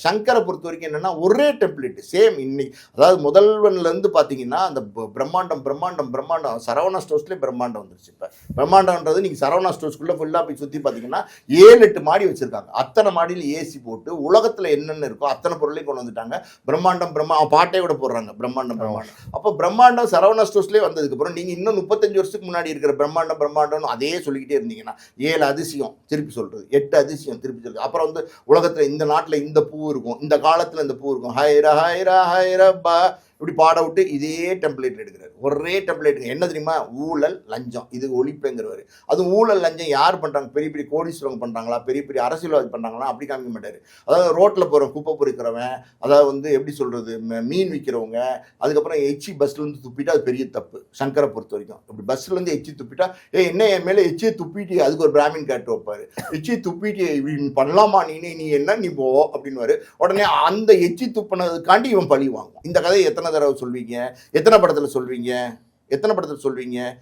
சங்கரை பொறுத்த வரைக்கும் என்னன்னா ஒரே டெம்ப்ளேட் சேம் இன்னைக்கு, அதாவது முதல்வன்ல இருந்து பாத்தீங்கன்னா அந்த பிரம்மாண்டம் பிரம்மாண்டம் பிரம்மாண்டம் சரவணா ஸ்டோர்ஸ்லேயே பிரம்மாண்டம் வந்துருச்சு. இப்போ பிரம்மாண்டம்ன்றது நீங்க சரவணா ஸ்டோர்ஸ்குள்ள ஃபுல்லா போய் சுத்தி பாத்தீங்கன்னா 7-8 மாடி வச்சிருக்காங்க. அத்தனை மாடியில் ஏசி போட்டு உலகத்துல என்னென்ன இருக்கோ அத்தனை பொருளையும் கொண்டு வந்துட்டாங்க. பிரம்மாண்டம் பாட்டை கூட போடுறாங்க பிரம்மாண்டம் பிரம்மாண்டம். அப்போ பிரம்மாண்டம் சரவணா ஸ்டோர்ஸ்லேயே வந்ததுக்கு அப்புறம் நீங்க இன்னும் 35 வருஷத்துக்கு முன்னாடி இருக்கிற பிரம்மாண்டம் பிரம்மாண்டம் அதே சொல்லிக்கிட்டே இருந்தீங்கன்னா 7 அதிசயம் திருப்பி சொல்றது, 8 அதிசயம் திருப்பி சொல்றது, அப்புறம் வந்து உலகத்துல இந்த நாட்டுல இந்த பூ இருக்கும், இந்த காலத்துல இந்த பூ இருக்கும், ஹைரா ஹைரா ஹைரப்பா இப்படி பாட விட்டு இதே டெம்ப்ளேட் எடுக்கிறாரு. ஒரே டெம்ப்ளேட் என்ன தெரியுமா? ஊழல் லஞ்சம், இது ஒழிப்புங்கிறவர். அதுவும் ஊழல் லஞ்சம் யார் பண்றாங்க? பெரிய பெரிய கோடீஸ்வரங்க பண்றாங்களா, பெரிய பெரிய அரசியல்வாதி பண்றாங்களா? அப்படி காமிக்க மாட்டாரு. அதாவது ரோட்ல போற குப்பை பொறுக்கிறவன், அதாவது வந்து எப்படி சொல்றது, மீன் விற்கிறவங்க, அதுக்கப்புறம் எச்சி பஸ்ல இருந்து துப்பிட்டா அது பெரிய தப்பு சங்கரை பொறுத்த வரைக்கும். இப்படி பஸ்ல இருந்து எச்சி துப்பிட்டா என்ன என் மேல எச்சியை துப்பிட்டு, அதுக்கு ஒரு பிராமின் கேட்டு வைப்பாரு. எச்சி துப்பிட்டு பண்ணலாமா நீ என்ன நீ போ அப்படின்னு. உடனே அந்த எச்சி துப்பினதுக்காண்டி இவன் பழி வாங்குவான். இந்த கதையை எத்தனை தடவை சொல்வீங்க? எத்தனை படத்துல சொல்வீங்க?